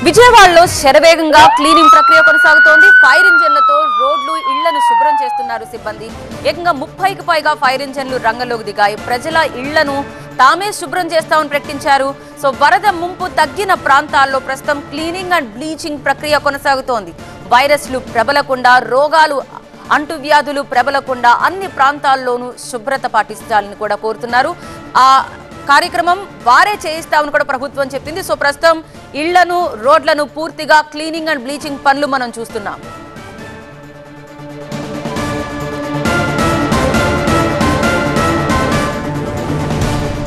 విజయవాడలో శరవేగంగా క్లీనింగ్ ప్రక్రియ కొనసాగుతోంది. ఫైర్ ఇంజన్లతో రోడ్లు, ఇళ్లను శుభ్రం చేస్తున్నారు సిబ్బంది. ఏకంగా 30కి పైగా ఫైర్ ఇంజన్లు రంగంలోకి దిగాయి. ప్రజల ఇళ్లను తామే శుభ్రం చేస్తామని ప్రకటించారు. సో వరద ముంపు తగ్గిన ప్రాంతాల్లో ప్రస్తుతం క్లీనింగ్ అండ్ బ్లీచింగ్ ప్రక్రియ కొనసాగుతోంది. వైరస్లు ప్రబలకుండా, రోగాలు అంటువ్యాధులు ప్రబలకుండా అన్ని ప్రాంతాల్లోనూ శుభ్రత పాటించాలని కూడా కోరుతున్నారు. ఆ కార్యక్రమం వారే చేయిస్తామని కూడా ప్రభుత్వం చెప్పింది. సో ప్రస్తుతం ఇళ్లను, రోడ్లను పూర్తిగా క్లీనింగ్ అండ్ బ్లీచింగ్ పనులు మనం చూస్తున్నాం.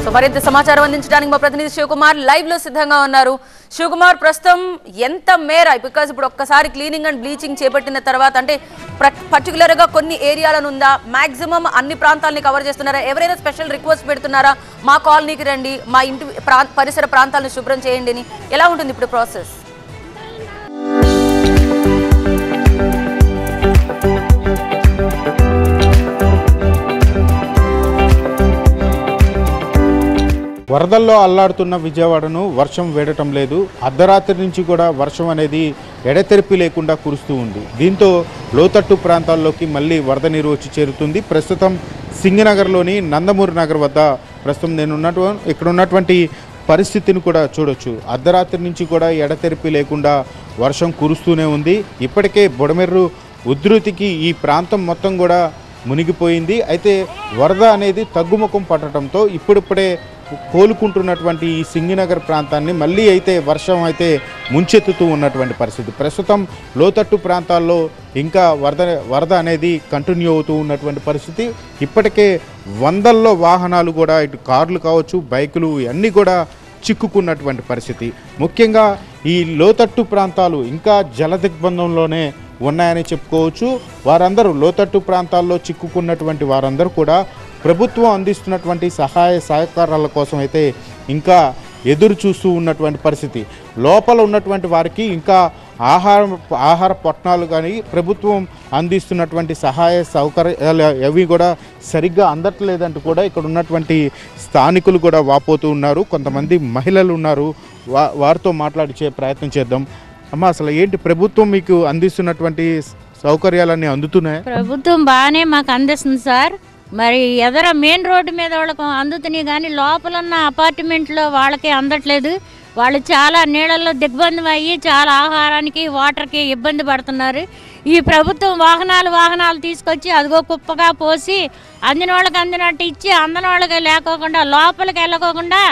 సో మరింత సమాచారం అందించడానికి మా ప్రతినిధి శివకుమార్ లైవ్ లో సిద్ధంగా ఉన్నారు. శివకుమార్, ప్రస్తుతం ఎంత మేర, బికాజ్ ఇప్పుడు ఒక్కసారి క్లీనింగ్ అండ్ బ్లీచింగ్ చేపట్టిన తర్వాత అంటే పర్టికులర్ గా కొన్ని ఏరియాలను ఉందా, మాక్సిమం అన్ని ప్రాంతాలని కవర్ చేస్తున్నారా, ఎవరైనా స్పెషల్ రిక్వెస్ట్ పెడుతున్నారా మా కాలనీకి రండి, మా ఇంటి పరిసర ప్రాంతాలను శుభ్రం చేయండి అని? ఎలా ఉంటుంది ఇప్పుడు ప్రాసెస్? వరదల్లో అల్లాడుతున్న విజయవాడను వర్షం వేడటం లేదు. అర్ధరాత్రి నుంచి కూడా వర్షం అనేది ఎడతెరిపి లేకుండా కురుస్తూ ఉంది. దీంతో లోతట్టు ప్రాంతాల్లోకి మళ్ళీ వరద నీరు వచ్చి చేరుతుంది. ప్రస్తుతం సింగనగర్లోని నందమూరి నగర్ వద్ద ప్రస్తుతం ఇక్కడ ఉన్నటువంటి పరిస్థితిని కూడా చూడొచ్చు. అర్ధరాత్రి నుంచి కూడా ఎడతెరిపి లేకుండా వర్షం కురుస్తూనే ఉంది. ఇప్పటికే బుడమెర్రు ఉధృతికి ఈ ప్రాంతం మొత్తం కూడా మునిగిపోయింది. అయితే వరద అనేది తగ్గుముఖం పట్టడంతో ఇప్పుడిప్పుడే కోలుకుంటున్నటువంటి ఈ సింగినగర్ ప్రాంతాన్ని మళ్ళీ అయితే వర్షం అయితే ముంచెత్తుతూ ఉన్నటువంటి పరిస్థితి. ప్రస్తుతం లోతట్టు ప్రాంతాల్లో ఇంకా వరద అనేది కంటిన్యూ అవుతూ ఉన్నటువంటి పరిస్థితి. ఇప్పటికే వందల్లో వాహనాలు కూడా, ఇటు కార్లు కావచ్చు, బైకులు అన్నీ కూడా చిక్కుకున్నటువంటి పరిస్థితి. ముఖ్యంగా ఈ లోతట్టు ప్రాంతాలు ఇంకా జల దిగ్బంధంలోనే ఉన్నాయని చెప్పుకోవచ్చు. వారందరూ లోతట్టు ప్రాంతాల్లో చిక్కుకున్నటువంటి వారందరూ కూడా ప్రభుత్వం అందిస్తున్నటువంటి సహాయ సహకారాల కోసం అయితే ఇంకా ఎదురు చూస్తూ ఉన్నటువంటి పరిస్థితి. లోపల ఉన్నటువంటి వారికి ఇంకా ఆహార పొట్నాలు కానీ ప్రభుత్వం అందిస్తున్నటువంటి సహాయ సౌకర్యాలు అవి కూడా సరిగ్గా అందట్లేదంటూ కూడా ఇక్కడ ఉన్నటువంటి స్థానికులు కూడా వాపోతూ ఉన్నారు. కొంతమంది మహిళలు ఉన్నారు, వారితో మాట్లాడించే ప్రయత్నం చేద్దాం. అమ్మ, అసలు ఏంటి ప్రభుత్వం మీకు అందిస్తున్నటువంటి సౌకర్యాలన్నీ అందుతున్నాయి? ప్రభుత్వం బాగానే మాకు అందిస్తుంది సార్. మరి ఎదర మెయిన్ రోడ్డు మీద వాళ్ళకు అందుతున్నాయి కానీ లోపల ఉన్న అపార్ట్మెంట్లో వాళ్ళకి అందట్లేదు. వాళ్ళు చాలా నీళ్ళల్లో దిగ్బంధం అయ్యి చాలా ఆహారానికి, వాటర్కి ఇబ్బంది పడుతున్నారు. ఈ ప్రభుత్వం వాహనాలు తీసుకొచ్చి అదిగో కుప్పగా పోసి అందిన వాళ్ళకి అందినట్టు ఇచ్చి, అందని వాళ్ళకి లేకోకుండా లోపలికి వెళ్ళకోకుండా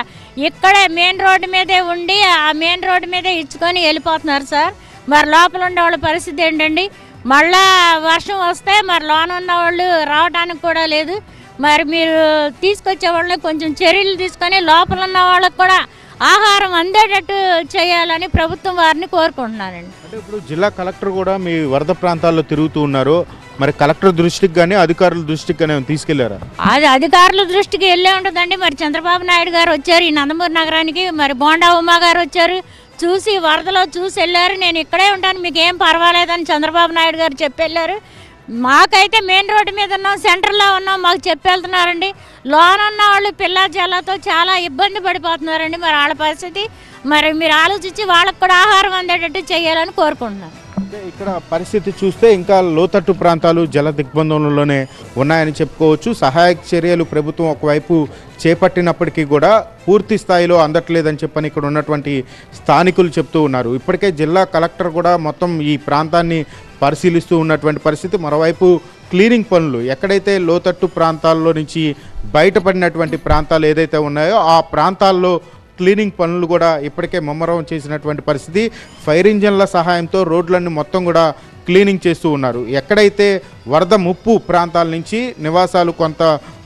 ఇక్కడే మెయిన్ రోడ్డు మీదే ఉండి ఆ మెయిన్ రోడ్డు మీదే ఇచ్చుకొని వెళ్ళిపోతున్నారు సార్. మరి లోపల ఉండే వాళ్ళ పరిస్థితి ఏంటండి? మళ్ళా వర్షం వస్తే మరి లోన ఉన్న వాళ్ళు రావడానికి కూడా లేదు. మరి మీరు తీసుకొచ్చే వాళ్ళని కొంచెం చర్యలు తీసుకొని లోపల ఉన్న వాళ్ళకి కూడా ఆహారం అందేటట్టు చేయాలని ప్రభుత్వం వారిని కోరుకుంటున్నానండి. అంటే ఇప్పుడు జిల్లా కలెక్టర్ కూడా మీ వరద ప్రాంతాల్లో తిరుగుతూ ఉన్నారు. మరి కలెక్టర్ దృష్టికి కానీ అధికారుల దృష్టికి కానీ తీసుకెళ్లారా? అది అధికారుల దృష్టికి వెళ్ళే ఉంటుందండి. మరి చంద్రబాబు నాయుడు గారు వచ్చారు ఈ నందమూరి నగరానికి, మరి బోండా ఉమా గారు వచ్చారు, చూసి వరదలో చూసి వెళ్ళారు. నేను ఇక్కడే ఉంటాను, మీకు ఏం పర్వాలేదని చంద్రబాబు నాయుడు గారు చెప్పి వెళ్ళారు. మాకైతే మెయిన్ రోడ్డు మీద ఉన్నాం, సెంటర్లో ఉన్నాం, మాకు చెప్పి వెళ్తున్నారండి. లోన్ ఉన్న వాళ్ళు పిల్ల జల్లతో చాలా ఇబ్బంది పడిపోతున్నారండి. మరి వాళ్ళ పరిస్థితి మరి మీరు ఆలోచించి వాళ్ళకు కూడా ఆహారం అందేటట్టు చేయాలని కోరుకుంటున్నాను. అంటే ఇక్కడ పరిస్థితి చూస్తే ఇంకా లోతట్టు ప్రాంతాలు జల దిగ్బంధంలోనే ఉన్నాయని చెప్పుకోవచ్చు. సహాయక చర్యలు ప్రభుత్వం ఒకవైపు చేపట్టినప్పటికీ కూడా పూర్తి స్థాయిలో అందట్లేదని చెప్పని ఇక్కడ ఉన్నటువంటి స్థానికులు చెప్తూ ఉన్నారు. ఇప్పటికే జిల్లా కలెక్టర్ కూడా మొత్తం ఈ ప్రాంతాన్ని పరిశీలిస్తూ ఉన్నటువంటి పరిస్థితి. మరోవైపు క్లీనింగ్ పనులు ఎక్కడైతే లోతట్టు ప్రాంతాల్లో నుంచి బయటపడినటువంటి ప్రాంతాలు ఏదైతే ఉన్నాయో ఆ ప్రాంతాల్లో క్లీనింగ్ పనులు కూడా ఇప్పటికే ముమ్మరం చేసినటువంటి పరిస్థితి. ఫైర్ ఇంజన్ల సహాయంతో రోడ్లన్నీ మొత్తం కూడా క్లీనింగ్ చేస్తూ ఉన్నారు. ఎక్కడైతే వరద ముప్పు ప్రాంతాల నుంచి నివాసాలు కొంత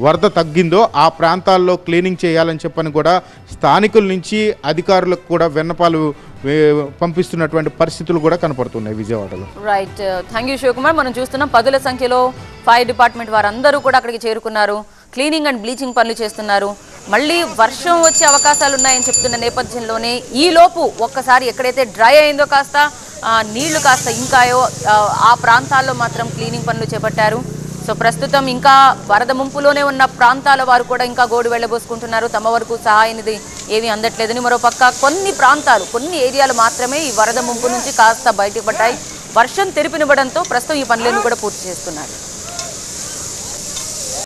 వరద తగ్గిందో ఆ ప్రాంతాల్లో క్లీనింగ్ చేయాలని చెప్పని కూడా స్థానికుల నుంచి అధికారులకు కూడా విన్నపాలు పంపిస్తున్నటువంటి పరిస్థితులు కూడా కనపడుతున్నాయి విజయవాడలో. Right, thank you Shivakumar. మనం చూస్తున్నాం పదుల సంఖ్యలో ఫైర్ డిపార్ట్మెంట్ వారందరూ కూడా అక్కడికి చేరుకున్నారు, క్లీనింగ్ అండ్ బ్లీచింగ్ పనులు చేస్తున్నారు. మళ్ళీ వర్షం వచ్చే అవకాశాలు ఉన్నాయని చెప్తున్న నేపథ్యంలోనే ఈలోపు ఒక్కసారి ఎక్కడైతే డ్రై అయిందో కాస్త నీళ్లు కాస్త ఇంకాయో ఆ ప్రాంతాల్లో మాత్రం క్లీనింగ్ పనులు చేపట్టారు. సో ప్రస్తుతం ఇంకా వరద ముంపులోనే ఉన్న ప్రాంతాల వారు కూడా ఇంకా గోడు వెళ్ళబోసుకుంటున్నారు. తమ వరకు సహాయానిది ఏమీ అందట్లేదని. మరోపక్క కొన్ని ప్రాంతాలు, కొన్ని ఏరియాలు మాత్రమే ఈ వరద ముంపు నుంచి కాస్త బయటపడ్డాయి. వర్షం తెరిపినివ్వడంతో ప్రస్తుతం ఈ పనులను కూడా పూర్తి చేస్తున్నారు.